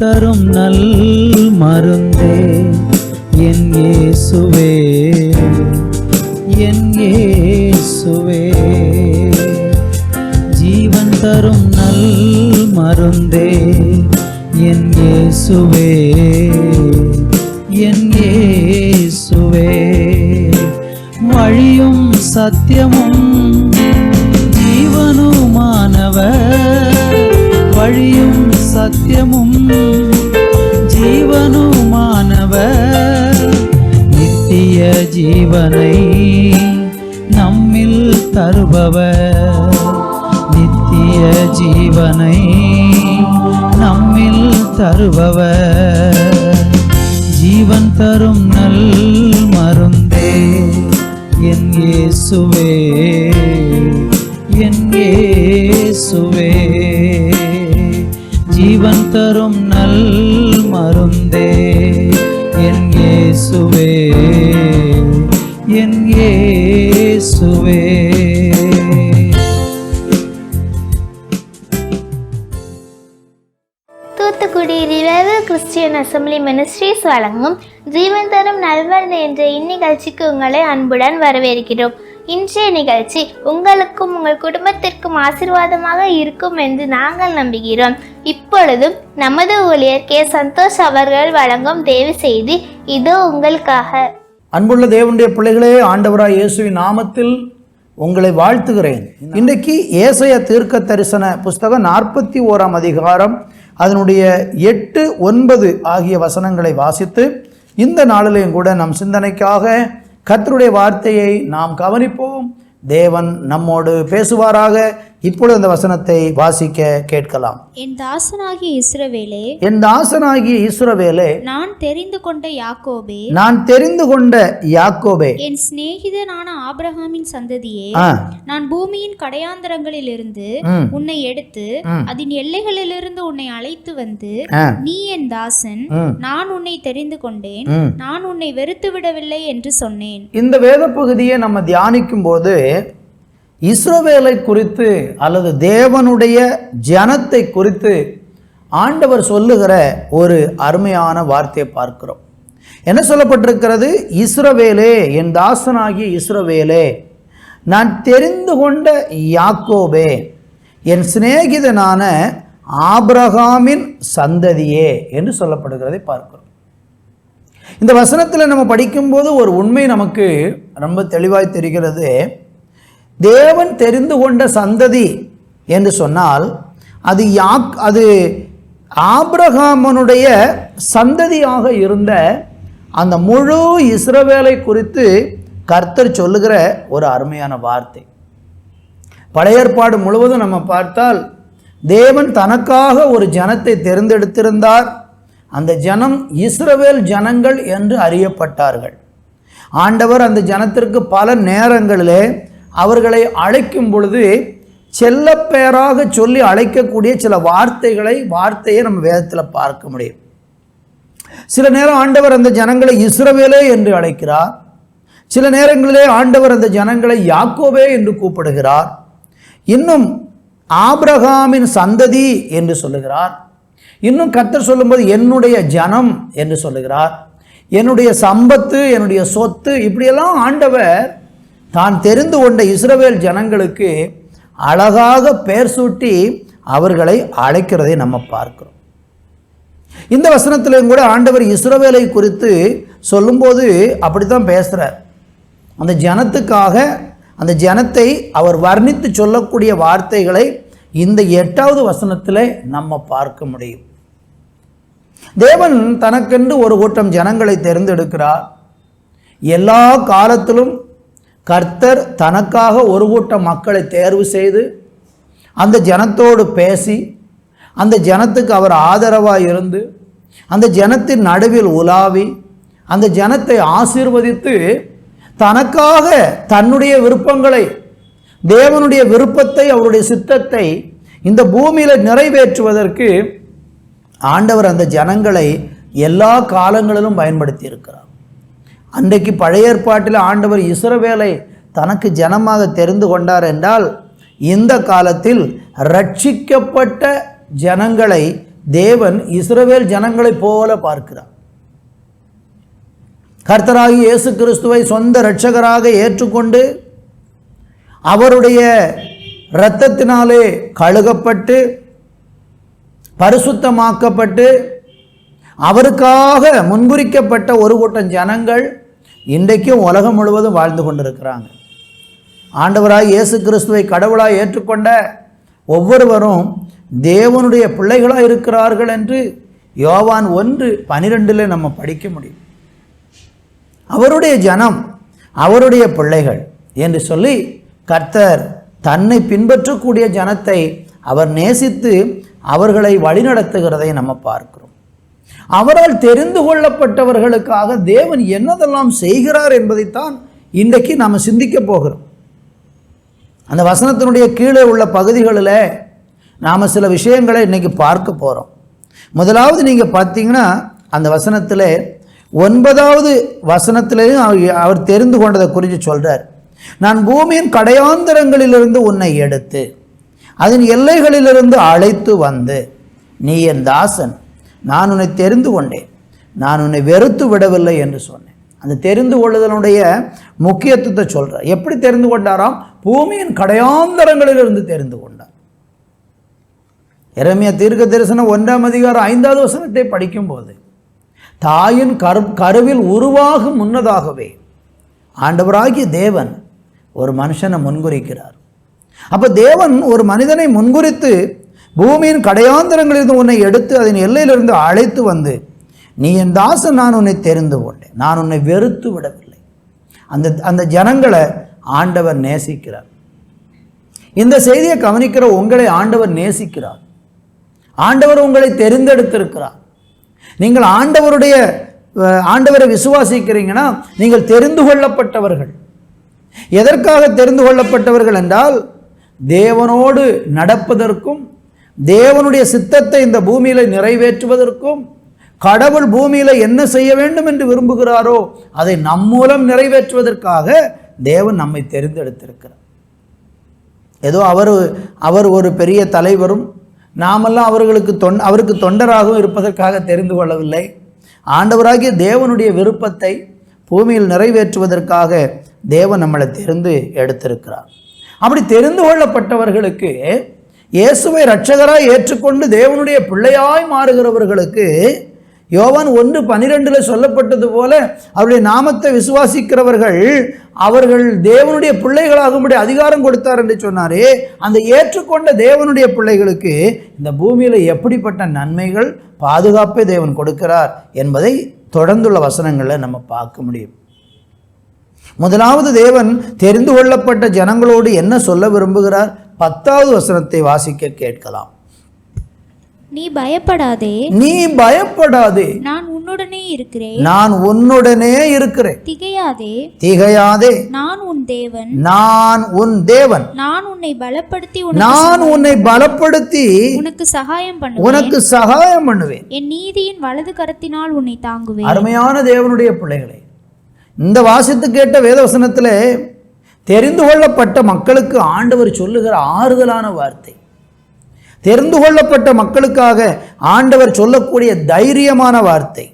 தரும் நல் மருந்தே என் இயேசுவே, என் இயேசுவே. ஜீவன் தரும் நல் மருந்தே என் இயேசுவே, என் இயேசுவே. வழியும் சத்தியமும் ஜீவனுமானவர், வழியும் சத்தியமும் ஜீவனுமானவர். நித்திய ஜீவனை நம்மில் தருபவர், நித்திய ஜீவனை நம்மில் தருபவர். ஜீவன் தரும் நல் மருந்தே என் இயேசுவே, என் இயேசுவே. ஜீவன் தரும் நல் மருந்தே என் இயேசுவே, என் இயேசுவே. Thoothukudi revival Christian assembly ministries வழங்கும் ஜீவன் தரும் நல்மருந்து என்ற இந்நிகழ்ச்சிக்கு உங்களை அன்புடன் வரவேற்கிறோம். இன்றைய நிகழ்ச்சி உங்களுக்கும் உங்கள் குடும்பத்திற்கும் ஆசீர்வாதமாக இருக்கும் என்று நாங்கள் நம்புகிறோம். இப்பொழுதும் நமது ஊழியர் கே. சந்தோஷ் அவர்கள் வழங்கும் தேவ செய்தி இதோ உங்களுக்காக. அன்புள்ள தேவனுடைய பிள்ளைகளே, ஆண்டவராய் இயேசுவின் நாமத்தில் உங்களை வாழ்த்துகிறேன். இன்றைக்கு ஏசாயா தீர்க்க தரிசன புஸ்தகம் 41ஆம் அதிகாரம் அதனுடைய 8, 9 ஆகிய வசனங்களை வாசித்து இந்த நாளிலேயும் கூட நம் சிந்தனைக்காக கர்த்தருடைய வார்த்தையை நாம் கவனிப்போம். தேவன் நம்மோடு பேசுவாராக. இப்பொழுது அந்த வசனத்தை வாசிக்க கேட்கலாம். என் தாசனாகிய இஸ்ரவேலே, என் தாசனாகிய இஸ்ரவேலே, நான் தெரிந்து கொண்ட யாக்கோபே, நான் தெரிந்து கொண்ட யாக்கோபே, என் சிநேகிதனான ஆபிரகாமின் சந்ததியே, நான் பூமியின் கடையாந்தரங்களிலிருந்து உன்னை எடுத்து அதன் எல்லைகளிலிருந்து உன்னை அழைத்து வந்து நீ என் தாசன், நான் உன்னை தெரிந்து கொண்டேன், நான் உன்னை வெறுத்து விடவில்லை என்று சொன்னேன். இந்த வேத பகுதியை நம்ம தியானிக்கும் போது இஸ்ரவேலை குறித்து அல்லது தேவனுடைய ஜனத்தை குறித்து ஆண்டவர் சொல்லுகிற ஒரு அருமையான வார்த்தையை பார்க்கிறோம். என்ன சொல்லப்பட்டிருக்கிறது? இஸ்ரவேலே, என் தாசனாகிய இஸ்ரவேலே, நான் தெரிந்து கொண்ட யாக்கோபே, என் சிநேகிதனான ஆபிரகாமின் சந்ததியே என்று சொல்லப்படுகிறதை பார்க்கிறோம். இந்த வசனத்தில் நம்ம படிக்கும்போது ஒரு உண்மை நமக்கு ரொம்ப தெளிவாய் தெரிகிறது. தேவன் தெரிந்து கொண்ட சந்ததி என்று சொன்னால் அது ஆபிரகாமனுடைய சந்ததியாக இருந்த அந்த முழு இஸ்ரவேலை குறித்து கர்த்தர் சொல்லுகிற ஒரு அருமையான வார்த்தை. பழைய ஏற்பாடு முழுவதும் நம்ம பார்த்தால் தேவன் தனக்காக ஒரு ஜனத்தை தெரிந்தெடுத்திருந்தார். அந்த ஜனம் இஸ்ரவேல் ஜனங்கள் என்று அறியப்பட்டார்கள். ஆண்டவர் அந்த ஜனத்திற்கு பல நேரங்களிலே அவர்களை அழைக்கும் பொழுது செல்ல பெயராக சொல்லி அழைக்கக்கூடிய சில வார்த்தையை நம்ம வேதத்தில் பார்க்க முடியும். சில நேரம் ஆண்டவர் அந்த ஜனங்களை இஸ்ரவேலே என்று அழைக்கிறார். சில நேரங்களிலே ஆண்டவர் அந்த ஜனங்களை யாக்கோபே என்று கூப்பிடுகிறார். இன்னும் ஆபிரகாமின் சந்ததி என்று சொல்லுகிறார். இன்னும் கர்த்தர் சொல்லும்போது என்னுடைய ஜனம் என்று சொல்லுகிறார். என்னுடைய சம்பத்து, என்னுடைய சொத்து, இப்படியெல்லாம் ஆண்டவர் தான் தெரிந்து கொண்ட இஸ்ரவேல் ஜனங்களுக்கு அழகாக பெயர் சூட்டி அவர்களை அழைக்கிறதை நம்ம பார்க்கிறோம். இந்த வசனத்திலும் கூட ஆண்டவர் இஸ்ரவேலை குறித்து சொல்லும்போது அப்படித்தான் பேசுகிறார். அந்த ஜனத்துக்காக அந்த ஜனத்தை அவர் வர்ணித்து சொல்லக்கூடிய வார்த்தைகளை இந்த 8வது வசனத்தில் நம்ம பார்க்க முடியும். தேவன் தனக்கென்று ஒரு கூட்டம் ஜனங்களை தேர்ந்தெடுக்கிறார். எல்லா காலத்திலும் கர்த்தர் தனக்காக ஒரு கூட்டம் மக்களை தேர்வு செய்து அந்த ஜனத்தோடு பேசி அந்த ஜனத்துக்கு அவர் ஆதரவாக இருந்து அந்த ஜனத்தின் நடுவில் உலாவி அந்த ஜனத்தை ஆசீர்வதித்து தனக்காக தன்னுடைய விருப்பங்களை, தேவனுடைய விருப்பத்தை, அவருடைய சித்தத்தை இந்த பூமியில் நிறைவேற்றுவதற்கு ஆண்டவர் அந்த ஜனங்களை எல்லா காலங்களிலும் பயன்படுத்தி இருக்கிறார். அன்றைக்கு பழைய ஏற்பாட்டில் ஆண்டவர் இஸ்ரவேலை தனக்கு ஜனமாக தெரிந்து கொண்டார் என்றால், இந்த காலத்தில் ரட்சிக்கப்பட்ட ஜனங்களை தேவன் இஸ்ரவேல் ஜனங்களைப் போல பார்க்கிறார். கர்த்தராகி இயேசு கிறிஸ்துவை சொந்த இரட்சகராக ஏற்றுக்கொண்டு அவருடைய இரத்தத்தினாலே கழுகப்பட்டு பரிசுத்தமாக்கப்பட்டு அவருக்காக முன்குறிக்கப்பட்ட ஒரு கூட்டம் ஜனங்கள் இன்றைக்கும் உலகம் முழுவதும் வாழ்ந்து கொண்டிருக்கிறாங்க. ஆண்டவராய் இயேசு கிறிஸ்துவை கடவுளாய் ஏற்றுக்கொண்ட ஒவ்வொருவரும் தேவனுடைய பிள்ளைகளாக இருக்கிறார்கள் என்று யோவான் 1:12 நம்ம படிக்க முடியும். அவருடைய ஜனம், அவருடைய பிள்ளைகள் என்று சொல்லி கர்த்தர் தன்னை பின்பற்றக்கூடிய ஜனத்தை அவர் நேசித்து அவர்களை வழிநடத்துகிறதை நம்ம பார்க்கிறோம். அவரால் தெரிந்து கொள்ளப்பட்டவர்களுக்காக தேவன் என்னதெல்லாம் செய்கிறார் என்பதைத்தான் இன்றைக்கு நாம் சிந்திக்க போகிறோம். அந்த வசனத்தினுடைய கீழே உள்ள பகுதிகளில் நாம் சில விஷயங்களை இன்றைக்கி பார்க்க போகிறோம். முதலாவது நீங்கள் பார்த்தீங்கன்னா அந்த வசனத்தில் 9வது வசனத்திலேயும் அவர் தெரிந்து கொண்டதை குறித்து சொல்கிறார். நான் பூமியின் கடையாந்தரங்களிலிருந்து உன்னை எடுத்து அதன் எல்லைகளிலிருந்து அழைத்து வந்து நீ என் தாசன், நான் உன்னை தெரிந்து கொண்டேன், நான் உன்னை வெறுத்து விடவில்லை என்று சொன்னேன். அந்த தெரிந்து கொள்ளுதலுடைய முக்கியத்துவத்தை சொல்கிறார். எப்படி தெரிந்து கொண்டாராம்? பூமியின் கடையாந்தரங்களிலிருந்து தெரிந்து கொண்டார். எரேமியா தீர்க்க தரிசனம் 1ஆம் அதிகாரம் 5வது வசனத்தை படிக்கும்போது தாயின் கருவில் உருவாகும் முன்னதாகவே ஆண்டவராகிய தேவன் ஒரு மனுஷனை முன்குறிக்கிறார். அப்போ தேவன் ஒரு மனிதனை முன்குறித்து பூமியின் கடையாந்தரங்களிலிருந்து உன்னை எடுத்து அதன் எல்லையிலிருந்து அழைத்து வந்து நீ என் தாசன், நான் உன்னை தெரிந்து கொண்டேன், நான் உன்னை வெறுத்து விடவில்லை. அந்த ஜனங்களை ஆண்டவர் நேசிக்கிறார். இந்த செய்தியை கவனிக்கிற உங்களை ஆண்டவர் நேசிக்கிறார். ஆண்டவர் உங்களை தெரிந்தெடுத்திருக்கிறார். நீங்கள் ஆண்டவரை விசுவாசிக்கிறீங்கன்னா நீங்கள் தெரிந்து கொள்ளப்பட்டவர்கள். எதற்காக தெரிந்து கொள்ளப்பட்டவர்கள் என்றால் தேவனோடு நடப்பதற்கும் தேவனுடைய சித்தத்தை இந்த பூமியில நிறைவேற்றுவதற்கும் கடவுள் பூமியில என்ன செய்ய வேண்டும் என்று விரும்புகிறாரோ அதை நம் மூலம் நிறைவேற்றுவதற்காக தேவன் நம்மை தெரிந்தெடுத்திருக்கிறார். ஏதோ அவர் ஒரு பெரிய தலைவரும் நாமெல்லாம் அவருக்கு தொண்டராகவும் இருப்பதற்காக தெரிந்து கொள்ளவில்லை. ஆண்டவராகிய தேவனுடைய விருப்பத்தை பூமியில் நிறைவேற்றுவதற்காக தேவன் நம்மளை தெரிந்து எடுத்திருக்கிறார். அப்படி தெரிந்து கொள்ளப்பட்டவர்களுக்கு, இயேசுவை இரட்சகராய் ஏற்றுக்கொண்டு தேவனுடைய பிள்ளையாய் மாறுகிறவர்களுக்கு யோவான் 1:12 சொல்லப்பட்டது போல அவருடைய நாமத்தை விசுவாசிக்கிறவர்கள் அவர்கள் தேவனுடைய பிள்ளைகளாகும்படி அதிகாரம் கொடுத்தார் என்று சொன்னாரே, அந்த ஏற்றுக்கொண்ட தேவனுடைய பிள்ளைகளுக்கு இந்த பூமியில் எப்படிப்பட்ட நன்மைகள், பாதுகாப்பை தேவன் கொடுக்கிறார் என்பதை தொடர்ந்துள்ள வசனங்களில் நம்ம பார்க்க முடியும். முதலாவது தேவன் தெரிந்து கொள்ளப்பட்ட ஜனங்களோடு என்ன சொல்ல விரும்புகிறார்? 10வது வசனத்தை வாசிக்க கேட்கலாம். நீ பயப்படாதே, நீ பயப்படாதே, நான் உன்னுடனே இருக்கிறேன், நான் உன்னுடனே இருக்கிறேன். திகையாதே, திகையாதே, நான் உன் தேவன், நான் உன் தேவன், நான் உன்னை பலப்படுத்தி உனக்கு சகாயம் பண்ணுவேன், என் நீதியின் வலது கரத்தினால் உன்னை தாங்குவேன். அருமையான தேவனுடைய பிள்ளைகளே, இந்த வாசித்து கேட்ட வேதவசனத்திலே தெரிந்து கொள்ளப்பட்ட மக்களுக்கு ஆண்டவர் சொல்லுகிற ஆறுதலான வார்த்தை, தெரிந்து கொள்ளப்பட்ட மக்களுக்காக ஆண்டவர் சொல்லக்கூடிய தைரியமான வார்த்தை,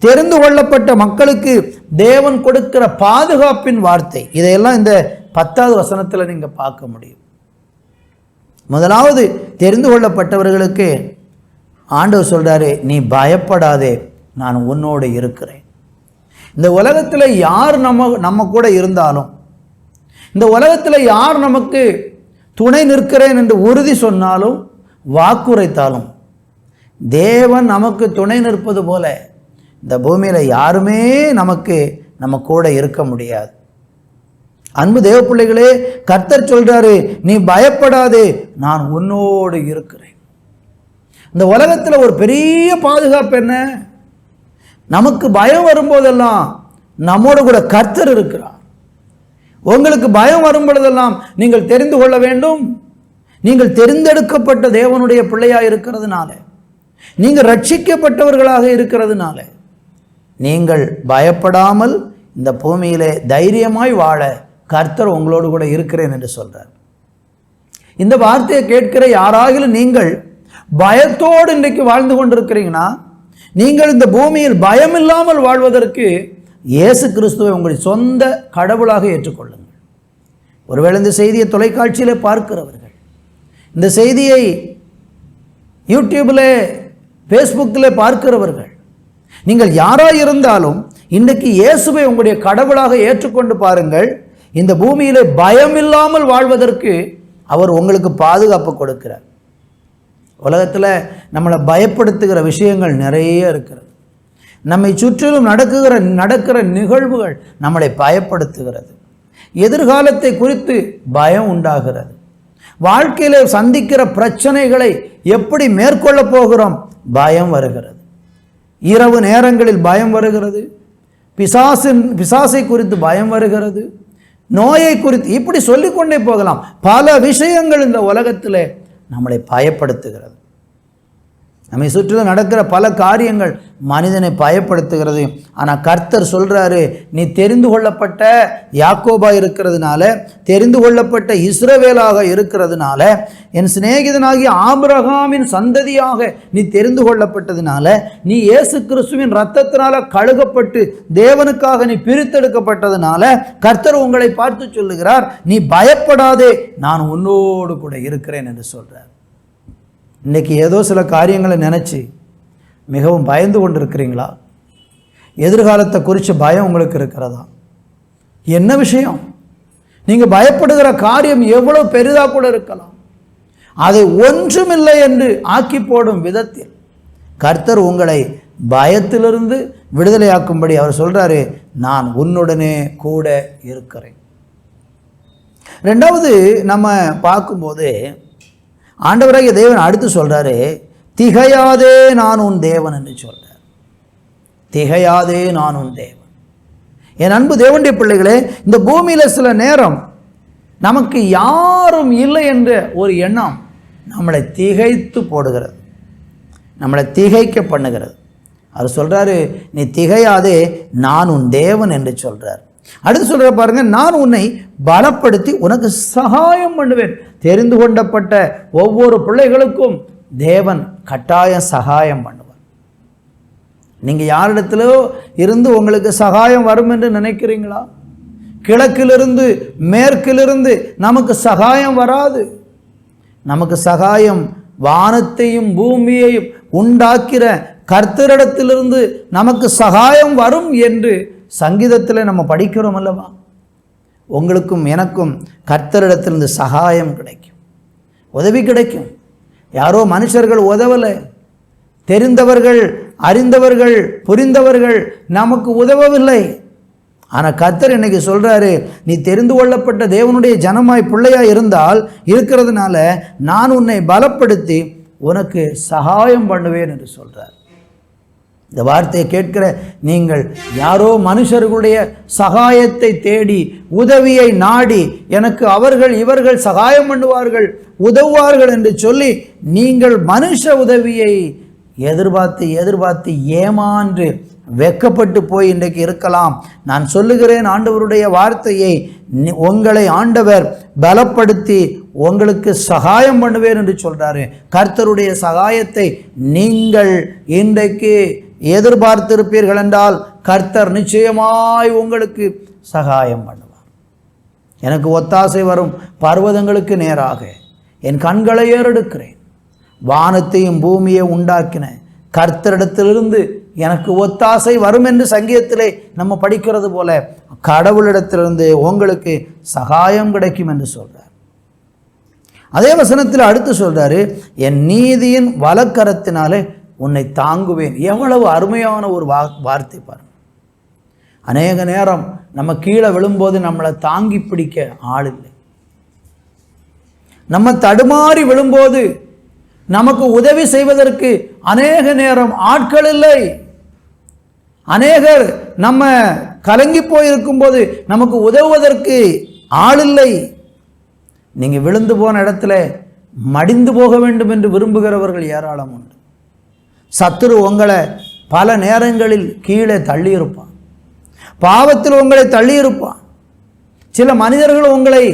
தெரிந்து கொள்ளப்பட்ட மக்களுக்கு தேவன் கொடுக்கிற பாதுகாப்பின் வார்த்தை, இதையெல்லாம் இந்த 10வது வசனத்தில் நீங்க பார்க்க முடியும். முதலாவது தெரிந்து கொள்ளப்பட்டவர்களுக்கு ஆண்டவர் சொல்றாரு, நீ பயப்படாதே, நான் உன்னோடு இருக்கிறேன். இந்த உலகத்தில் யார் நம்ம கூட இருந்தாலும், இந்த உலகத்தில் யார் நமக்கு துணை நிற்கிறேன் என்று உறுதி சொன்னாலும் வாக்குரைத்தாலும் தேவன் நமக்கு துணை நிற்பது போல இந்த பூமியில் யாருமே நம்ம கூட இருக்க முடியாது. அன்பு தேவ பிள்ளைகளே, கர்த்தர் சொல்றாரு, நீ பயப்படாதே, நான் உன்னோடு இருக்கிறேன். இந்த உலகத்தில் ஒரு பெரிய பாதுகாப்பு என்ன? நமக்கு பயம் வரும்போதெல்லாம் நம்மோடு கூட கர்த்தர் இருக்கிறார். உங்களுக்கு பயம் வரும் பொழுதெல்லாம் நீங்கள் தெரிந்து கொள்ள வேண்டும், நீங்கள் தெரிந்தெடுக்கப்பட்ட தேவனுடைய பிள்ளையாக இருக்கிறதுனால, நீங்கள் ரட்சிக்கப்பட்டவர்களாக இருக்கிறதுனால நீங்கள் பயப்படாமல் இந்த பூமியிலே தைரியமாய் வாழ கர்த்தர் உங்களோடு கூட இருக்கிறேன் என்று சொல்றார். இந்த வார்த்தையை கேட்கிற யாராகிலும் நீங்கள் பயத்தோடு இன்றைக்கு வாழ்ந்து கொண்டிருக்கிறீங்கன்னா, நீங்கள் இந்த பூமியில் பயம் இல்லாமல் வாழ்வதற்கு இயேசு கிறிஸ்துவை உங்களுடைய சொந்த கடவுளாக ஏற்றுக்கொள்ளுங்கள். ஒருவேளை இந்த செய்தியை தொலைக்காட்சியில் பார்க்கிறவர்கள், இந்த செய்தியை யூடியூபில் ஃபேஸ்புக்கில் பார்க்கிறவர்கள், நீங்கள் யாராக இருந்தாலும் இன்றைக்கு இயேசுவை உங்களுடைய கடவுளாக ஏற்றுக்கொண்டு பாருங்கள். இந்த பூமியிலே பயம் இல்லாமல் வாழ்வதற்கு அவர் உங்களுக்கு பாதுகாப்பு கொடுக்கிறார். உலகத்தில் நம்மளை பயப்படுத்துகிற விஷயங்கள் நிறைய இருக்கிறது. நம்மை சுற்றிலும் நடக்கிற நிகழ்வுகள் நம்மளை பயப்படுத்துகிறது. எதிர்காலத்தை குறித்து பயம் உண்டாகிறது. வாழ்க்கையில் சந்திக்கிற பிரச்சனைகளை எப்படி மேற்கொள்ளப் போகிறோம், பயம் வருகிறது. இரவு நேரங்களில் பயம் வருகிறது. பிசாசை குறித்து பயம் வருகிறது. நோயை குறித்து, இப்படி சொல்லிக்கொண்டே போகலாம். பல விஷயங்கள் இந்த உலகத்தில் நம்மளை பயப்படுத்துகிறது. நம்மை சுற்றிலும் நடக்கிற பல காரியங்கள் மனிதனை பயப்படுத்துகிறது. ஆனால் கர்த்தர் சொல்கிறாரு, நீ தெரிந்து கொள்ளப்பட்ட யாக்கோபா இருக்கிறதுனால, தெரிந்து கொள்ளப்பட்ட இஸ்ரவேலாக இருக்கிறதுனால, என் சிநேகிதனாகிய ஆபிரகாமின் சந்ததியாக நீ தெரிந்து கொள்ளப்பட்டதுனால, நீ இயேசு கிறிஸ்துவின் இரத்தத்தினால கழுகப்பட்டு தேவனுக்காக நீ பிரித்தெடுக்கப்பட்டதுனால கர்த்தர் உங்களை பார்த்து சொல்லுகிறார், நீ பயப்படாதே, நான் உன்னோடு கூட இருக்கிறேன் என்று சொல்கிறார். இன்றைக்கி ஏதோ சில காரியங்களை நினச்சி மிகவும் பயந்து கொண்டு இருக்கிறீங்களா? எதிர்காலத்தை குறித்து பயம் உங்களுக்கு இருக்கிறதா? என்ன விஷயம்? நீங்கள் பயப்படுகிற காரியம் எவ்வளோ பெரிதாக கூட இருக்கலாம். அதை ஒன்றுமில்லை என்று ஆக்கி போடும் விதத்தில் கர்த்தர் உங்களை பயத்திலிருந்து விடுதலையாக்கும்படி அவர் சொல்கிறாரு, நான் உன்னுடனே கூட இருக்கிறேன். ரெண்டாவது நம்ம பார்க்கும்போது ஆண்டவராகிய தேவன் அடுத்து சொல்கிறாரு, திகையாதே நான் உன் தேவன் என்று சொல்கிறார். திகையாதே நான் உன் தேவன். என் அன்பு தேவனுடைய பிள்ளைகளே, இந்த பூமியில் சில நேரம் நமக்கு யாரும் இல்லை என்ற ஒரு எண்ணம் நம்மளை திகைத்து போடுகிறது, நம்மளை திகைக்க பண்ணுகிறது. அவர் சொல்கிறாரு, நீ திகையாதே, நான் உன் தேவன் என்று சொல்கிறார். அடுத்து சொல்கிற பாருங்க, நான் உன்னை பலப்படுத்தி உனக்கு சகாயம் பண்ணுவேன். தெரிந்து கொண்டப்பட்ட ஒவ்வொரு பிள்ளைகளுக்கும் தேவன் கட்டாயம் சகாயம் பண்ணுவார். நீங்கள் யாரிடத்திலோ இருந்து உங்களுக்கு சகாயம் வரும் என்று நினைக்கிறீங்களா? கிழக்கிலிருந்து மேற்கிலிருந்து நமக்கு சகாயம் வராது. நமக்கு சகாயம் வானத்தையும் பூமியையும் உண்டாக்கிற கர்த்தரிடத்திலிருந்து நமக்கு சகாயம் வரும் என்று சங்கீதத்தில் நம்ம படிக்கிறோம் அல்லவா? உங்களுக்கும் எனக்கும் கர்த்தரிடத்திலிருந்து சகாயம் கிடைக்கும், உதவி கிடைக்கும். யாரோ மனுஷர்கள் உதவலை, தெரிந்தவர்கள், அறிந்தவர்கள், புரிந்தவர்கள் நமக்கு உதவவில்லை. ஆனால் கர்த்தர் இன்னைக்கு சொல்கிறாரு, நீ தெரிந்து கொள்ளப்பட்ட தேவனுடைய ஜனமாய் பிள்ளையாய் இருக்கிறதுனால நான் உன்னை பலப்படுத்தி உனக்கு சகாயம் பண்ணுவேன் என்று சொல்கிறார். இந்த வார்த்தையை கேட்கிற நீங்கள் யாரோ மனுஷர்களுடைய சகாயத்தை தேடி, உதவியை நாடி, எனக்கு அவர்கள் இவர்கள் சகாயம் பண்ணுவார்கள், உதவுவார்கள் என்று சொல்லி நீங்கள் மனுஷ உதவியை எதிர்பார்த்து ஏமான்று வெக்கப்பட்டு போய் இன்றைக்கு இருக்கலாம். நான் சொல்லுகிறேன், ஆண்டவருடைய வார்த்தையை, உங்களை ஆண்டவர் பலப்படுத்தி உங்களுக்கு சகாயம் பண்ணுவேன் என்று சொல்கிறாரு. கர்த்தருடைய சகாயத்தை நீங்கள் இன்றைக்கு எதிர்பார்த்திருப்பீர்கள் என்றால் கர்த்தர் நிச்சயமாய் உங்களுக்கு சகாயம் பண்ணுவார். எனக்கு ஒத்தாசை வரும் பர்வதங்களுக்கு நேராக என் கண்களை ஏறெடுக்கிறேன். வானத்தையும் பூமியை உண்டாக்கின கர்த்தரிடத்திலிருந்து எனக்கு ஒத்தாசை வரும் என்று சங்கீதத்திலே நம்ம படிக்கிறது போல கடவுளிடத்திலிருந்து உங்களுக்கு சகாயம் கிடைக்கும் என்று சொல்றார். அதே வசனத்தில் அடுத்து சொல்றாரு, என் நீதியின் வலக்கரத்தினாலே உன்னை தாங்குவேன். எவ்வளவு அருமையான ஒரு வார்த்தை பாருங்க. அநேக நேரம் நம்ம கீழே விழும்போது நம்மளை தாங்கி பிடிக்க ஆள் இல்லை. நம்ம தடுமாறி விழும்போது நமக்கு உதவி செய்வதற்கு அநேக நேரம் ஆட்கள் இல்லை. அநேகர் நம்ம கலங்கி போயிருக்கும் போது நமக்கு உதவுவதற்கு ஆள் இல்லை. நீங்க விழுந்து போன இடத்துல மடிந்து போக வேண்டும் என்று விரும்புகிறவர்கள் ஏராளம் உண்டு. சத்துரு உங்களை பல நேரங்களில் கீழே தள்ளியிருப்பான், பாவத்தில் உங்களை தள்ளியிருப்பான். சில மனிதர்கள் உங்களை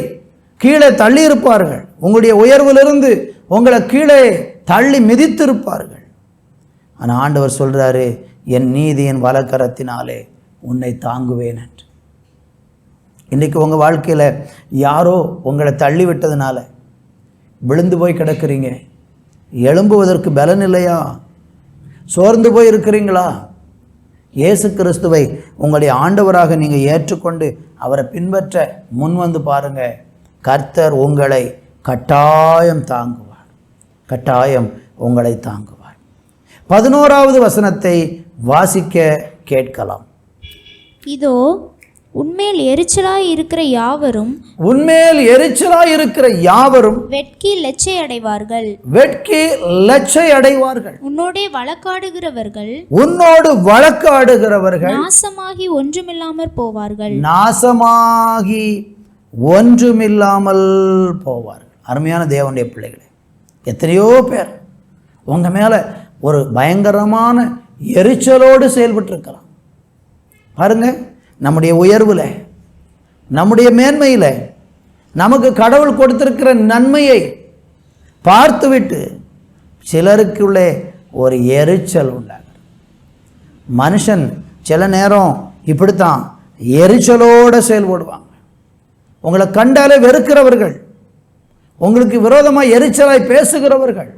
கீழே தள்ளியிருப்பார்கள். உங்களுடைய உயர்விலிருந்து உங்களை கீழே தள்ளி மிதித்திருப்பார்கள். ஆனால் ஆண்டவர் சொல்கிறாரு, என் நீதியின் வலக்கரத்தினாலே உன்னை தாங்குவேன் என்று. இன்றைக்கி உங்கள் வாழ்க்கையில் யாரோ உங்களை தள்ளி விட்டதுனால விழுந்து போய் கிடக்கிறீங்க. எழும்புவதற்கு பலன் இல்லையா? சோர்ந்து போய் இருக்கிறீங்களா? இயேசு கிறிஸ்துவை உங்களுடைய ஆண்டவராக நீங்கள் ஏற்றுக்கொண்டு அவரை பின்பற்ற முன் வந்து பாருங்கள். கர்த்தர் உங்களை கட்டாயம் தாங்குவார். கட்டாயம் உங்களை தாங்குவார். 11வது வசனத்தை வாசிக்க கேட்கலாம். இதோ உன்மேல் எரிச்சலாய் இருக்கிற யாவரும் வெட்கி லட்சை அடைவார்கள். உன்னோடு வழக்காடுகிறவர்கள் நாசமாகி ஒன்றுமில்லாமல் போவார்கள். அருமையான தேவனுடைய பிள்ளைகளே, எத்தனையோ பேர் உங்க மேல ஒரு பயங்கரமான எரிச்சலோடு செயல்பட்டு இருக்கலாம். பாருங்க, நம்முடைய உயர்வில், நம்முடைய மேன்மையில், நமக்கு கடவுள் கொடுத்திருக்கிற நன்மையை பார்த்துவிட்டு சிலருக்குள்ளே ஒரு எரிச்சல் உண்டாகும். மனுஷன் சில நேரம் இப்படித்தான் எரிச்சலோடு செயல்படுவாங்க. உங்களை கண்டாலே வெறுக்கிறவர்கள், உங்களுக்கு விரோதமாக எரிச்சலாய் பேசுகிறவர்கள்,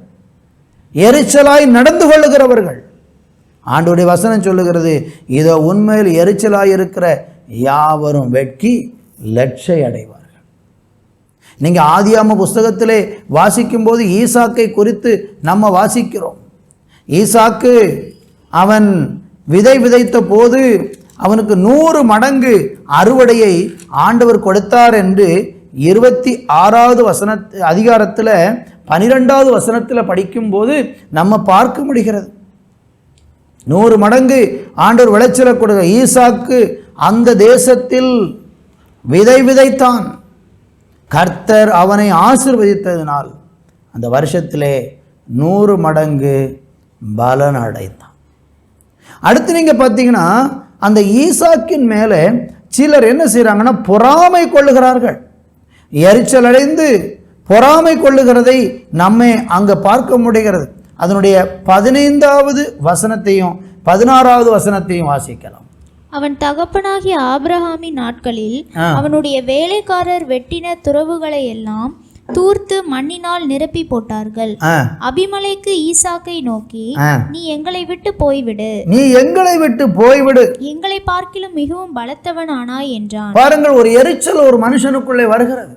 எரிச்சலாய் நடந்து கொள்ளுகிறவர்கள். ஆண்டவருடைய வசனம் சொல்லுகிறது, இதோ உண்மையில் எரிச்சலாய் இருக்கிற யாவரும் வெட்கி லட்சை அடைவார்கள். நீங்கள் ஆதியாம புஸ்தகத்திலே வாசிக்கும் போது ஈசாக்கை குறித்து நம்ம வாசிக்கிறோம். ஈசாக்கு அவன் விதை விதைத்த போது அவனுக்கு 100 மடங்கு அறுவடையை ஆண்டவர் கொடுத்தார் என்று 26வது அதிகாரத்தில் 12வது வசனத்தில் படிக்கும்போது நம்ம பார்க்க முடிகிறது. 100 மடங்கு ஆண்டவர் விளைச்சலை கொடுக்க ஈசாக்கு அந்த தேசத்தில் விதை விதைத்தான். கர்த்தர் அவனை ஆசீர்வதித்ததினால் அந்த வருஷத்திலே 100 மடங்கு பலன் அடைந்தான். அடுத்து நீங்கள் பார்த்தீங்கன்னா, அந்த ஈசாக்கின் மேலே சிலர் என்ன செய்கிறாங்கன்னா, பொறாமை கொள்ளுகிறார்கள். எரிச்சல் அடைந்து பொறாமை கொள்ளுகிறதை நம்ம அங்கே பார்க்க முடிகிறது. அதனுடைய 15வது வசனத்தையும் 16வது வசனத்தையும் வாசிக்கலாம். அவன் தகப்பனாகிய ஆபிரகாமின் நாட்களில் அவனுடைய வேலைக்காரர் வெட்டின துறவுகளை எல்லாம் தூர்த்து மண்ணினால் நிரப்பி போட்டார்கள். அபிமலேக்கு ஈசாக்கை நோக்கி, நீ எங்களை விட்டு போய்விடு, எங்களை பார்க்கிலும் மிகவும் பலத்தவன் ஆனாய் என்றான். பாருங்கள், ஒரு எரிச்சல் ஒரு மனுஷனுக்குள்ளே வருகிறது.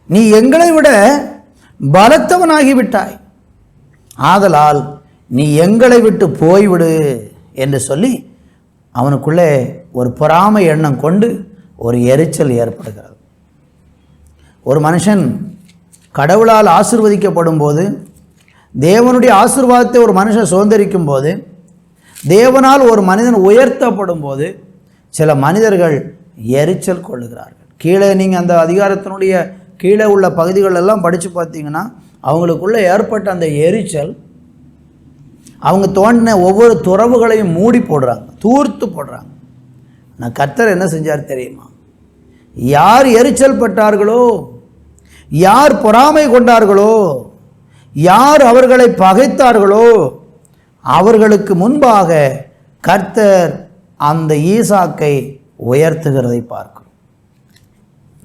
நீ எங்களை விட பலத்தவனாகிவிட்டாய், ஆதலால் நீ எங்களை விட்டு போய்விடு என்று சொல்லி அவனுக்குள்ளே ஒரு பொறாமை எண்ணம் கொண்டு ஒரு எரிச்சல் ஏற்படுகிறது. ஒரு மனுஷன் கடவுளால் ஆசீர்வதிக்கப்படும் போது, தேவனுடைய ஆசீர்வாதத்தை ஒரு மனுஷன் சுதந்திரிக்கும் போது, தேவனால் ஒரு மனிதன் உயர்த்தப்படும் போது சில மனிதர்கள் எரிச்சல் கொள்ளுகிறார்கள். கீழே நீங்கள் அந்த அதிகாரத்தினுடைய கீழே உள்ள பகுதிகளெல்லாம் படித்து பார்த்தீங்கன்னா அவங்களுக்குள்ளே ஏற்பட்ட அந்த எரிச்சல், அவங்க தோண்டின ஒவ்வொரு துறவுகளையும் மூடி போடுறாங்க, தூர்த்து போடுறாங்க. நான் கர்த்தர் என்ன செஞ்சார் தெரியுமா? யார் எரிச்சல் பட்டார்களோ, யார் பொறாமை கொண்டார்களோ, யார் அவர்களை பகைத்தார்களோ அவர்களுக்கு முன்பாக கர்த்தர் அந்த ஈசாக்கை உயர்த்துகிறதை பார்க்கிறோம்.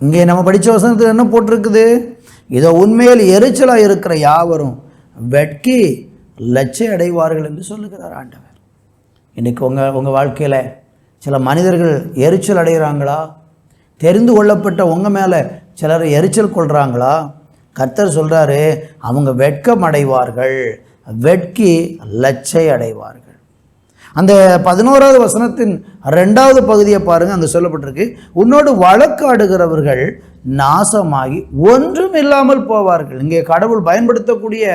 இங்கே நம்ம படித்த வசனத்தில் என்ன போட்டிருக்குது? இதோ உண்மையில் எரிச்சலாக இருக்கிற யாவரும் வெட்கி லட்சை அடைவார்கள் என்று சொல்லுகிறார் ஆண்டவர். இன்றைக்கி உங்கள் வாழ்க்கையில் சில மனிதர்கள் எரிச்சல் அடைகிறாங்களா? தெரிந்து கொள்ளப்பட்ட உங்கள் மேலே சிலர் எரிச்சல் கொள்கிறாங்களா? கர்த்தர் சொல்கிறாரு, அவங்க வெட்கம் அடைவார்கள், வெட்கி லட்சை அடைவார்கள். அந்த 11வது வசனத்தின் 2வது பகுதியை பாருங்கள், அங்கே சொல்லப்பட்டிருக்கு, உன்னோடு வழக்காடுகிறவர்கள் நாசமாகி ஒன்றும் இல்லாமல் போவார்கள். இங்கே கடவுள் பயன்படுத்தக்கூடிய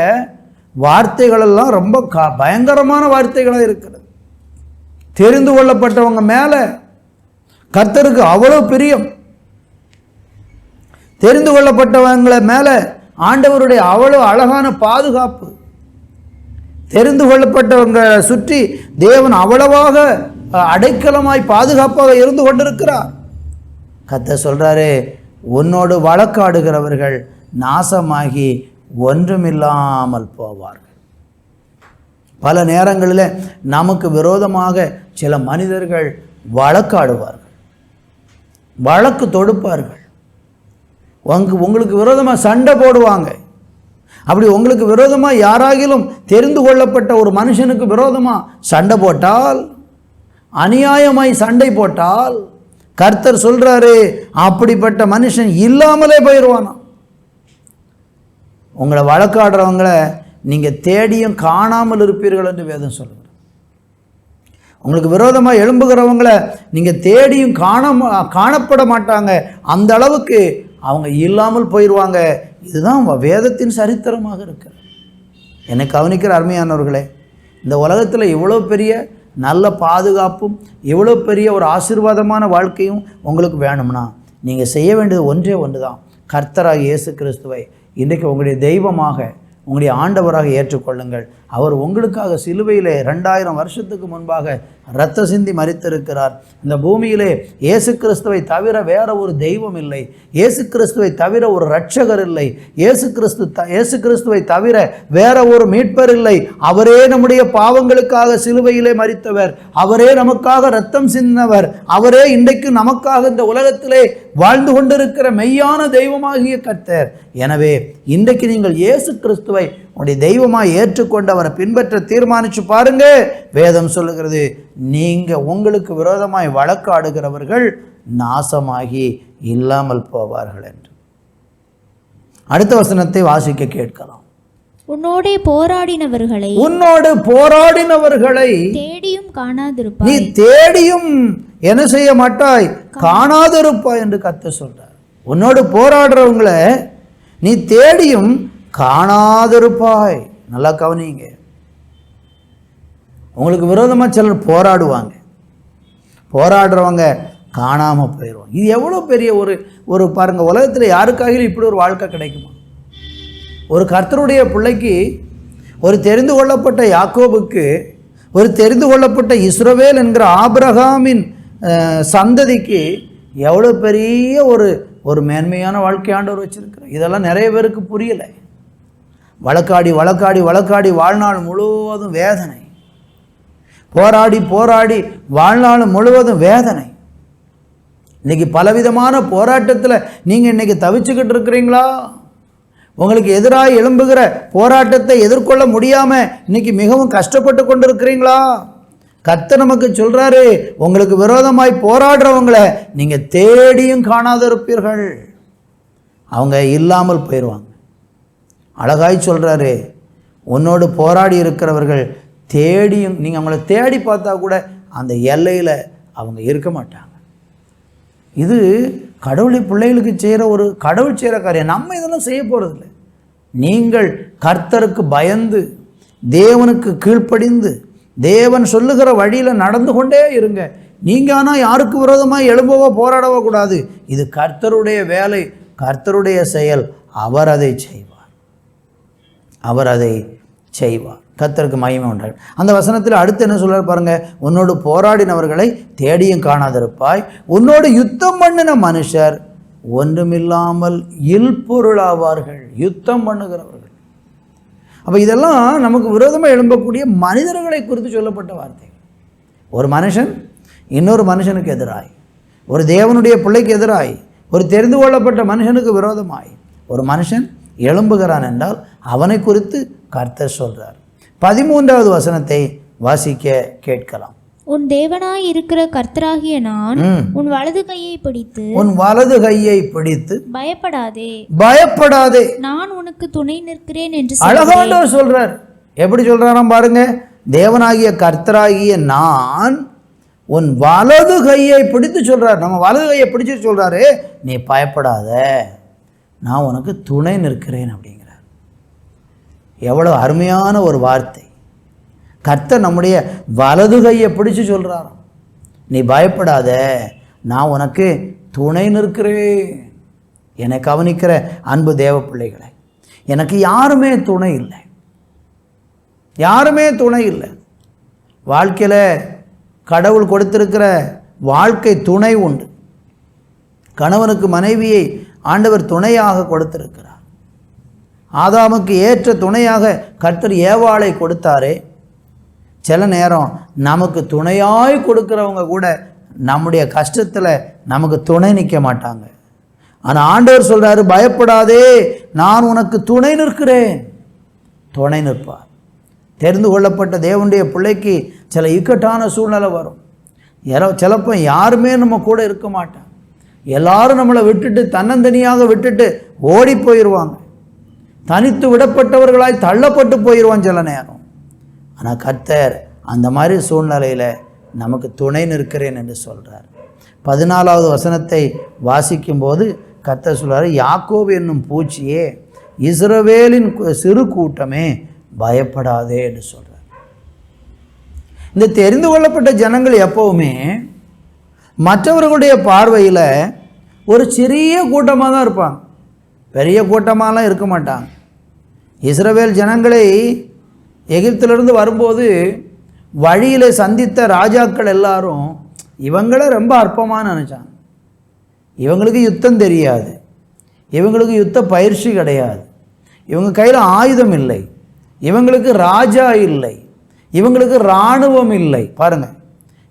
வார்த்தைகளெல்லாம் ரொம்ப பயங்கரமான வார்த்தைகளாக இருக்கிறது. தெரிந்து கொள்ளப்பட்டவங்க மேலே கர்த்தருக்கு அவ்வளோ பிரியம். தெரிந்து கொள்ளப்பட்டவங்களை மேலே ஆண்டவருடைய அவ்வளோ அழகான பாதுகாப்பு. தெரிந்து கொள்ளப்பட்டவங்க சுற்றி தேவன் அவ்வளவாக அடைக்கலமாய் பாதுகாப்பாக இருந்து கொண்டிருக்கிறார். கர்த்தர் சொல்றாரு, உன்னோடு வழக்காடுகிறவர்கள் நாசமாகி ஒன்றுமில்லாமல் போவார்கள். பல நேரங்களில் நமக்கு விரோதமாக சில மனிதர்கள் வழக்காடுவார்கள், வழக்கு தொடுப்பார்கள், உங்களுக்கு விரோதமாக சண்டை போடுவாங்க. அப்படி உங்களுக்கு விரோதமாக யாராகிலும் தெரிந்து கொள்ளப்பட்ட ஒரு மனுஷனுக்கு விரோதமாக சண்டை போட்டால், அநியாயமாய் சண்டை போட்டால், கர்த்தர் சொல்றாரு அப்படிப்பட்ட மனுஷன் இல்லாமலே போயிடுவானா. உங்களை வழக்காடுறவங்களை நீங்கள் தேடியும் காணாமல் இருப்பீர்கள் என்று வேதம் சொல்லுங்கள். உங்களுக்கு விரோதமாக எழும்புகிறவங்களை நீங்கள் தேடியும் காணப்பட மாட்டாங்க, அந்த அளவுக்கு அவங்க இல்லாமல் போயிடுவாங்க. இதுதான் வேதத்தின் சரித்திரமாக இருக்கிறது. என்னை கவனிக்கிற அருமையானவர்களே, இந்த உலகத்தில் இவ்வளோ பெரிய நல்ல பாதுகாப்பும் இவ்வளோ பெரிய ஒரு ஆசீர்வாதமான வாழ்க்கையும் உங்களுக்கு வேணும்னா நீங்கள் செய்ய வேண்டியது ஒன்றே ஒன்று தான். கர்த்தராகிய இயேசு கிறிஸ்துவை இன்றைக்கு உங்களுடைய தெய்வமாக, உங்களுடைய ஆண்டவராக ஏற்றுக்கொள்ளுங்கள். அவர் உங்களுக்காக சிலுவையிலே 2000 வருஷத்துக்கு முன்பாக இரத்த சிந்தி மரித்திருக்கிறார். இந்த பூமியிலே இயேசு கிறிஸ்துவை தவிர வேற ஒரு தெய்வம் இல்லை, இயேசு கிறிஸ்துவை தவிர ஒரு இரட்சகர் இல்லை, இயேசு கிறிஸ்துவை தவிர வேற ஒரு மீட்பர் இல்லை. அவரே நம்முடைய பாவங்களுக்காக சிலுவையிலே மரித்தவர், அவரே நமக்காக இரத்தம் சிந்தினவர், அவரே இன்றைக்கு நமக்காக இந்த உலகத்திலே வாழ்ந்து கொண்டிருக்கிற மெய்யான தெய்வமாகிய கர்த்தர். எனவே இன்றைக்கு நீங்கள் இயேசு கிறிஸ்துவை உங்களுடைய தெய்வமாக ஏற்றுக்கொண்டு அவரை பின்பற்ற தீர்மானிச்சு பாருங்க. வேதம் சொல்லுகிறது, நீங்க உங்களுக்கு விரோதமாய் வழக்காடுகிறவர்கள் நாசமாகி இல்லாமல் போவார்கள் என்று. அடுத்த வசனத்தை வாசிக்க கேட்கலாம். உன்னோடு போராடினவர்களை தேடியும் காணாதிருப்பாய். நீ தேடியும் என்ன செய்ய மாட்டாய், காணாதிருப்பாய் என்று கர்த்தர் சொல்றார். உன்னோடு போராடுறவங்களை நீ தேடியும் காணாதிருப்பாய். நல்லா கவனிங்க. உங்களுக்கு விரோதமாக சிலர் போராடுவாங்க, போராடுறவங்க காணாமல் போயிடுவாங்க. இது எவ்வளோ பெரிய ஒரு பாருங்க, உலகத்தில் யாருக்காக இப்படி ஒரு வாழ்க்கை கிடைக்குமா? ஒரு கர்த்தருடைய பிள்ளைக்கு, ஒரு தெரிந்து கொள்ளப்பட்ட யாக்கோபுக்கு, ஒரு தெரிந்து கொள்ளப்பட்ட இஸ்ரவேல் என்கிற ஆபிரகாமின் சந்ததிக்கு எவ்வளோ பெரிய ஒரு மேன்மையான வாழ்க்கை ஆண்டவர் வச்சிருக்கிறார். இதெல்லாம் நிறைய பேருக்கு புரியலை. வழக்காடி வழக்காடி வழக்காடி வாழ்நாள் முழுவதும் வேதனை, போராடி போராடி வாழ்நாள் முழுவதும் வேதனை. இன்னைக்கு பலவிதமான போராட்டத்தில் நீங்கள் இன்னைக்கு தவிச்சுக்கிட்டு இருக்கிறீங்களா? உங்களுக்கு எதிராக எழும்புகிற போராட்டத்தை எதிர்கொள்ள முடியாமல் இன்னைக்கு மிகவும் கஷ்டப்பட்டு கொண்டு இருக்கிறீங்களா? கர்த்தர் நமக்கு சொல்றாரு, உங்களுக்கு விரோதமாய் போராடுறவங்களை நீங்கள் தேடியும் காணாத இருப்பீர்கள், அவங்க இல்லாமல் போயிடுவாங்க. அழகாய் சொல்றாரு, உன்னோடு போராடி இருக்கிறவர்கள் தேடியும், நீங்கள் அவங்கள தேடி பார்த்தா கூட அந்த எல்லையில் அவங்க இருக்க மாட்டாங்க. இது கடவுளை பிள்ளைகளுக்கு செய்கிற ஒரு கடவுள் செய்கிற காரியம். நம்ம இதெல்லாம் செய்ய போகிறதில்லை. நீங்கள் கர்த்தருக்கு பயந்து, தேவனுக்கு கீழ்ப்படிந்து, தேவன் சொல்லுகிற வழியில் நடந்து கொண்டே இருங்க. நீங்கள் ஆனால் யாருக்கு விரோதமாக எழும்பவோ போராடவோ கூடாது. இது கர்த்தருடைய வேலை, கர்த்தருடைய செயல். அவர் அதை செய்வார், அவர் அதை செய்வார். கர்த்தருக்கு மகிமை உண்டாகும். அந்த வசனத்தில் அடுத்து என்ன சொல்றார் பாருங்க, உன்னோடு போராடினவர்களை தேடியும் காணாதிருப்பாய், உன்னோடு யுத்தம் பண்ணின மனுஷர் ஒன்றுமில்லாமல் இல்பொருளாவார்கள். யுத்தம் பண்ணுகிறவர்கள். அப்போ இதெல்லாம் நமக்கு விரோதமாக எழும்பக்கூடிய மனிதர்களை குறித்து சொல்லப்பட்ட வார்த்தை. ஒரு மனுஷன் இன்னொரு மனுஷனுக்கு எதிராய், ஒரு தேவனுடைய பிள்ளைக்கு எதிராய், ஒரு தெரிந்து கொள்ளப்பட்ட மனுஷனுக்கு விரோதமாய் ஒரு மனுஷன் எழும்புகிறான் என்றால் அவனை குறித்து கர்த்தர் சொல்றார். 13வது வசனத்தை வாசிக்க கேட்கலாம். உன் தேவனாய் இருக்கிற கர்த்தராகிய நான் உன் வலது கையை பிடித்து பயப்படாதே, பயப்படாதே, நான் உனக்கு துணை நிற்கிறேன் என்று அழகாண்டவர் சொல்றார். எப்படி சொல்றாராம் பாருங்க, தேவனாகிய கர்த்தராகிய நான் உன் வலது கையை பிடித்து சொல்றார். நம்ம வலது கையை பிடிச்சு சொல்றாரு, நீ பயப்படாத, நான் உனக்கு துணை நிற்கிறேன் அப்படிங்கிறார். எவ்வளோ அருமையான ஒரு வார்த்தை. கர்த்தர் நம்முடைய வலது கையை பிடிச்சு சொல்கிறாராம், நீ பயப்படாத, நான் உனக்கு துணை நிற்கிறேன். என்னை கவனிக்கிற அன்பு தேவ பிள்ளைகளை, எனக்கு யாருமே துணை இல்லை, யாருமே துணை இல்லை. வாழ்க்கையில் கடவுள் கொடுத்திருக்கிற வாழ்க்கை துணை உண்டு. கணவனுக்கு மனைவியை ஆண்டவர் துணையாக கொடுத்திருக்கிறார். ஆதாமுக்கு ஏற்ற துணையாக கர்த்தர் ஏவாளை கொடுத்தாரே, சில நேரம் நமக்கு துணையாய் கொடுக்குறவங்க கூட நம்முடைய கஷ்டத்தில் நமக்கு துணை நிற்க மாட்டாங்க. ஆனால் ஆண்டவர் சொல்கிறாரு, பயப்படாதே, நான் உனக்கு துணை நிற்கிறேன். துணை நிற்பார். தெரிந்து கொள்ளப்பட்ட தேவனுடைய பிள்ளைக்கு சில இக்கட்டான சூழ்நிலை வரும். சிலப்போ யாருமே நம்ம கூட இருக்க மாட்டாங்க. எல்லாரும் நம்மளை விட்டுட்டு தன்னந்தனியாக விட்டுட்டு ஓடி போயிடுவாங்க. தனித்து விடப்பட்டவர்களாய் தள்ளப்பட்டு போயிடுவான் சில நேரம். ஆனால் கர்த்தர் அந்த மாதிரி சூழ்நிலையில் நமக்கு துணை நிற்கிறேன் என்று சொல்கிறார். 14வது வசனத்தை வாசிக்கும்போது கர்த்தர் சொல்கிறார், யாக்கோபு என்னும் பூச்சியே, இஸ்ரவேலின் சிறு கூட்டமே, பயப்படாதே என்று சொல்கிறார். இந்த தெரிந்து கொள்ளப்பட்ட ஜனங்கள் எப்பவுமே மற்றவர்களுடைய பார்வையில் ஒரு சிறிய கூட்டமாக தான் இருப்பாங்க, பெரிய கூட்டமாகலாம் இருக்க மாட்டாங்க. இஸ்ரவேல் ஜனங்களை எகிப்திலிருந்து வரும்போது வழியில் சந்தித்த ராஜாக்கள் எல்லாரும் இவங்களை ரொம்ப அற்பமாக நினச்சாங்க. இவங்களுக்கு யுத்தம் தெரியாது, இவங்களுக்கு யுத்த பயிற்சி கிடையாது, இவங்க கையில் ஆயுதம் இல்லை, இவங்களுக்கு ராஜா இல்லை, இவங்களுக்கு இராணுவம் இல்லை. பாருங்கள்,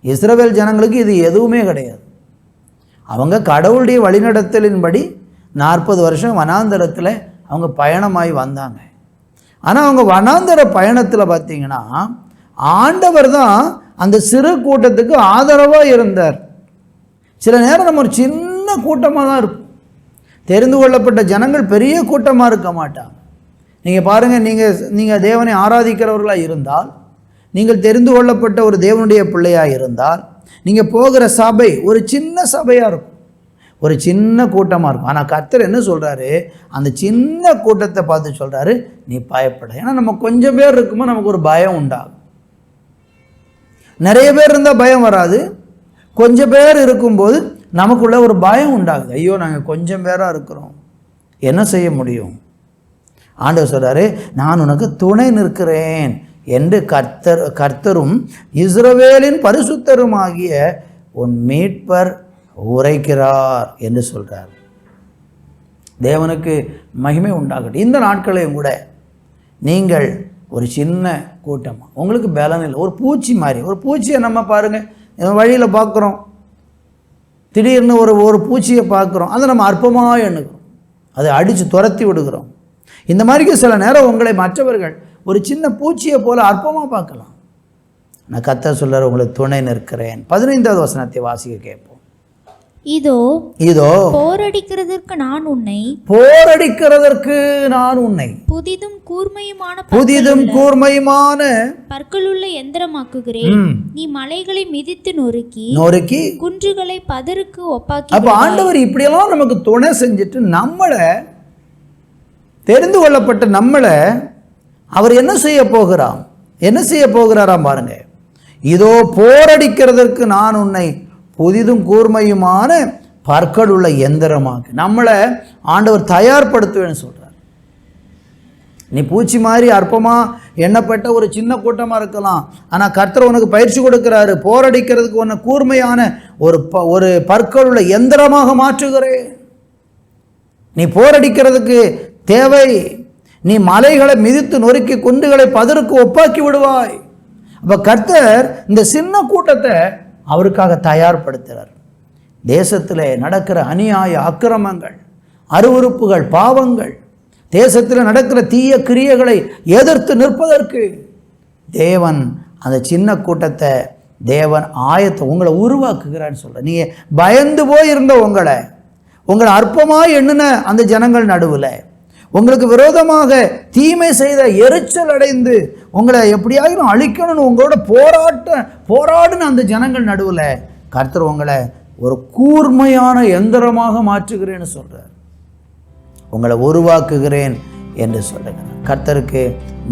இஸ்ரவேல் ஜனங்களுக்கு இது எதுவுமே கிடையாது. அவங்க கடவுளுடைய வழிநடத்தலின்படி 40 வருஷம் வனாந்தரத்தில் அவங்க பயணமாகி வந்தாங்க. ஆனால் அவங்க வனாந்தர பயணத்தில் பார்த்தீங்கன்னா ஆண்டவர் தான் அந்த சிறு கூட்டத்துக்கு ஆதரவாக இருந்தார். சில நேரம் நம்ம ஒரு சின்ன கூட்டமாக தான் இருப்போம். தெரிந்து கொள்ளப்பட்ட ஜனங்கள் பெரிய கூட்டமாக இருக்க மாட்டாங்க. நீங்கள் பாருங்கள், நீங்கள் தேவனை ஆராதிக்கிறவர்களாக இருந்தால், நீங்கள் தெரிந்து கொள்ளப்பட்ட ஒரு தேவனுடைய பிள்ளையாக இருந்தால், நீங்கள் போகிற சபை ஒரு சின்ன சபையாக இருக்கும், ஒரு சின்ன கூட்டமாக இருக்கும். ஆனால் கர்த்தர் என்ன சொல்கிறாரு, அந்த சின்ன கூட்டத்தை பார்த்து சொல்கிறாரு, நீ பயப்பட. ஏன்னா நம்ம கொஞ்சம் பேர் இருக்கும்போது நமக்கு ஒரு பயம் உண்டாகும். நிறைய பேர் இருந்தால் பயம் வராது. கொஞ்சம் பேர் இருக்கும்போது நமக்குள்ள ஒரு பயம் உண்டாகுது. ஐயோ, நாங்கள் கொஞ்சம் பேராக இருக்கிறோம், என்ன செய்ய முடியும்? ஆண்டவர் சொல்கிறாரு, நான் உனக்கு துணை நிற்கிறேன் என்று கர்த்தரும் இஸ்ரவேலின் பரிசுத்தருமாகிய உன் மீட்பர் உரைக்கிறார் என்று சொல்கிறார். தேவனுக்கு மகிமை உண்டாகட்டும். இந்த நாட்களையும் கூட நீங்கள் ஒரு சின்ன கூட்டமாக, உங்களுக்கு பலன் இல்லை, ஒரு பூச்சி மாதிரி, ஒரு பூச்சியை நம்ம பாருங்கள், வழியில் பார்க்குறோம், திடீர்னு ஒரு பூச்சியை பார்க்குறோம், அதை நம்ம அற்பமாக எண்ணுகிறோம், அதை அடித்து துரத்தி விடுகிறோம். இந்த மாதிரிக்கு சில நேரம் உங்களை மற்றவர்கள் ஒரு சின்ன பூச்சியை போல் அற்பமாக பார்க்கலாம். நான் கர்த்தர் சொல்கிறார், உங்களுக்கு துணை நிற்கிறேன். 15வது வசனத்தை வாசிக்க கேட்போம். இதோ போரடிக்கிறதற்கு நான் உன்னை புதிதும் கூர்மையுமான பற்களுள்ள எந்திரமாக்குகிறேன். நீ மலைகளை மிதித்து நொறுக்கி குன்றுகளை பதருக்கு ஒப்பாக்கி. அப்ப ஆண்டவர் இப்படியெல்லாம் நமக்கு துணை செஞ்சுட்டு நம்மளை, தெரிந்து கொள்ளப்பட்ட நம்மளை அவர் என்ன செய்ய போகிறாராம் பாருங்க. இதோ போரடிக்கிறதற்கு நான் உன்னை புதிதும் கூர்மையுமான பற்கள் உள்ள எந்திரமாக, நம்மளை ஆண்டவர் தயார்படுத்துவேன்னு சொல்கிறார். நீ பூச்சி மாதிரி அற்பமாக எண்ணப்பட்ட ஒரு சின்ன கூட்டமாக இருக்கலாம், ஆனால் கர்த்தர் உனக்கு பயிற்சி கொடுக்கிறாரு. போரடிக்கிறதுக்கு உன்னை கூர்மையான ஒரு பற்கள் உள்ள எந்திரமாக மாற்றுகிறேன். நீ போரடிக்கிறதுக்கு தேவை, நீ மலைகளை மிதித்து நொறுக்கி குன்றுகளை பதருக்கு ஒப்பாக்கி விடுவாய். அப்போ கர்த்தர் இந்த சின்ன கூட்டத்தை அவருக்காக தயார்படுத்துகிறார். தேசத்தில் நடக்கிற அநியாய அக்கிரமங்கள், அருவருப்புகள், பாவங்கள், தேசத்தில் நடக்கிற தீய கிரியைகளை எதிர்த்து நிற்பதற்கு தேவன் அந்த சின்ன கூட்டத்தை தேவன் உங்களை உருவாக்குகிறான்னு சொல்ற. நீங்கள் பயந்து போயிருந்த உங்களை அற்பமாக எண்ணின அந்த ஜனங்கள் நடுவில், உங்களுக்கு விரோதமாக தீமை செய்த எரிச்சல் அடைந்து உங்களை எப்படியாயிரும் அழிக்கணும்னு உங்களோட போராடின அந்த ஜனங்கள் நடுவில் கர்த்தர் உங்களை ஒரு கூர்மையான எந்திரமாக மாற்றுகிறேன்னு சொல்கிறார். உங்களை உருவாக்குகிறேன் என்று சொல்லுகிறார். கர்த்தருக்கு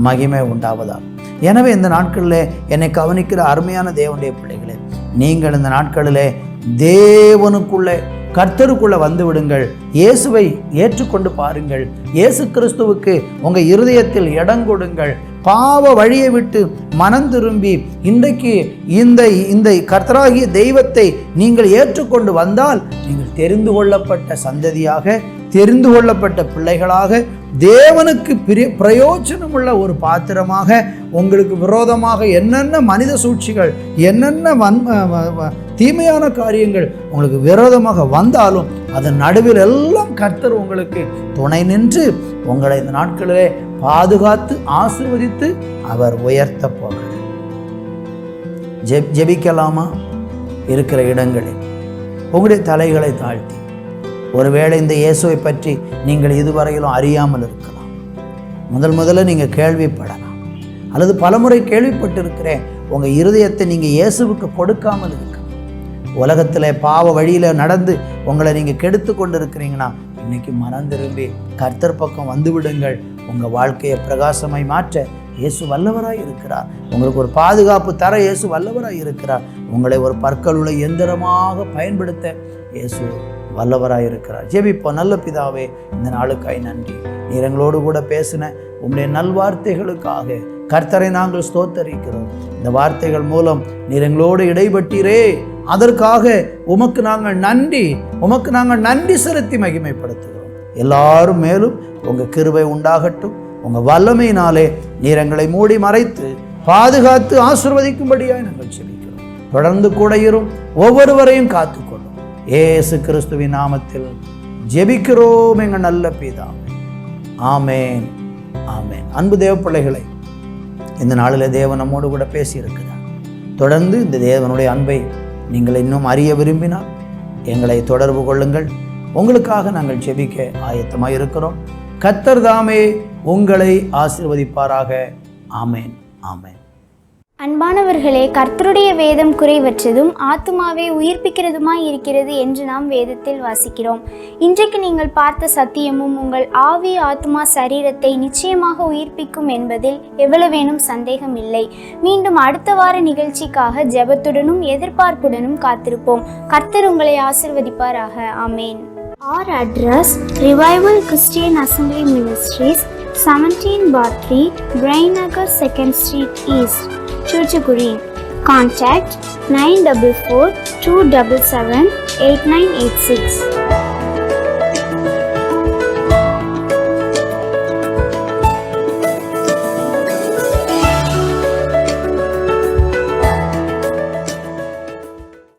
மகிமை உண்டாவதால். எனவே இந்த நாட்களில் என்னை கவனிக்கிற அருமையான தேவனுடைய பிள்ளைகளே, நீங்கள் இந்த நாட்களில் தேவனுக்குள்ளே கர்த்தருக்குள்ளே வந்து விடுங்கள். இயேசுவை ஏற்றுக்கொண்டு பாருங்கள். இயேசு கிறிஸ்துவுக்கு உங்கள் இருதயத்தில் இடம் கொடுங்கள். பாவ வழியை விட்டு மனம் திரும்பி இன்றைக்கு இந்த கர்த்தராகிய தெய்வத்தை நீங்கள் ஏற்றுக்கொண்டு வந்தால் நீங்கள் தெரிந்து கொள்ளப்பட்ட சந்ததியாக தெரிந்து கொள்ளப்பட்ட பிள்ளைகளாக, தேவனுக்கு பிரயோஜனமுள்ள ஒரு பாத்திரமாக, உங்களுக்கு விரோதமாக என்னென்ன மனித சூழ்ச்சிகள், என்னென்ன தீமையான காரியங்கள் உங்களுக்கு விரோதமாக வந்தாலும் அதன் நடுவில் எல்லாம் கர்த்தர் உங்களுக்கு துணை நின்று உங்களை இந்த நாட்களிலே பாதுகாத்து ஆசீர்வதித்து அவர் உயர்த்த போகிறார். ஜெபிக்கலாமா? இருக்கிற இடங்களில் உங்களுடைய தலைகளை தாழ்த்தி, ஒருவேளை இந்த இயேசுவை பற்றி நீங்கள் இதுவரையிலும் அறியாமல் இருக்கலாம், முதல்ல நீங்கள் கேள்விப்படலாம், அல்லது பலமுறை கேள்விப்பட்டிருக்கிறேன். உங்கள் இருதயத்தை நீங்கள் இயேசுவுக்கு கொடுக்காமல் இருக்கலாம். உலகத்தில் பாவ வழியில் நடந்து உங்களை நீங்கள் கெடுத்து கொண்டு இருக்கிறீங்கன்னா இன்னைக்கு மனம் திரும்பி கர்த்தர் பக்கம் வந்து விடுங்கள். உங்கள் வாழ்க்கையை பிரகாசமாய் மாற்ற இயேசு வல்லவராய் இருக்கிறார். உங்களுக்கு ஒரு பாதுகாப்பு தர இயேசு வல்லவராய் இருக்கிறார். உங்களை ஒரு பற்களுள்ள எந்திரமாக பயன்படுத்த இயேசு வல்லவராய் இருக்கிறார். ஜெபிப்போம். நல்ல பிதாவே, இந்த நாளுக்காய் நன்றி. நீர் எங்களோடு கூட பேசின உம்முடைய நல்வார்த்தைகளுக்காக கர்த்தரை நாங்கள் ஸ்தோத்தரிக்கிறோம். இந்த வார்த்தைகள் மூலம் நீர் எங்களோடு இடைப்பட்டீரே, அதற்காக உமக்கு நாங்கள் நன்றி செலுத்தி மகிமைப்படுத்துகிறோம். எல்லாரும் மேலும் உங்கள் கிருபை உண்டாகட்டும். உங்கள் வல்லமையினாலே நீர் எங்களை மூடி மறைத்து பாதுகாத்து ஆசீர்வதிக்கும்படியாய் நாங்கள் ஜெபிக்கிறோம். தொடர்ந்து கூட இரும், ஒவ்வொருவரையும் காத்துக்கொள்ளும். இயேசு கிறிஸ்துவின் நாமத்தில் ஜெபிக்கிறோம் எங்கள் நல்ல பிதாவே. ஆமேன், ஆமேன். அன்பு தேவ பிள்ளைகளை, இந்த நாளில் தேவன் நம்மோடு கூட பேசியிருக்கிறார். தொடர்ந்து இந்த தேவனுடைய அன்பை நீங்கள் இன்னும் அறிய விரும்பினால் எங்களை தொடர்பு கொள்ளுங்கள். உங்களுக்காக நாங்கள் ஜெபிக்க ஆயத்தமாக இருக்கிறோம். கர்த்தர் தாமே உங்களை ஆசீர்வதிப்பாராக. ஆமேன், ஆமேன். அன்பானவர்களே, கர்த்தருடைய வேதம் குறைவற்றதும் ஆத்துமாவை உயிர்ப்பிக்கிறதுமாய் இருக்கிறது என்று நாம் வேதத்தில் வாசிக்கிறோம். இன்றைக்கு நீங்கள் பார்த்த சத்தியமும் உங்கள் ஆவி, ஆத்துமா, சரீரத்தை நிச்சயமாக உயிர்ப்பிக்கும் என்பதில் எவ்வளவேனும் சந்தேகம் இல்லை. மீண்டும் அடுத்த வார நிகழ்ச்சிக்காக ஜெபத்துடனும் எதிர்பார்ப்புடனும் காத்திருப்போம். கர்த்தர் உங்களை ஆசீர்வதிப்பாராக. ஆமேன். Our address: Revival Christian Assembly Ministries, 17/3, Brainagar 2nd Street East, Chuchukurin. Contact 944 277 8986.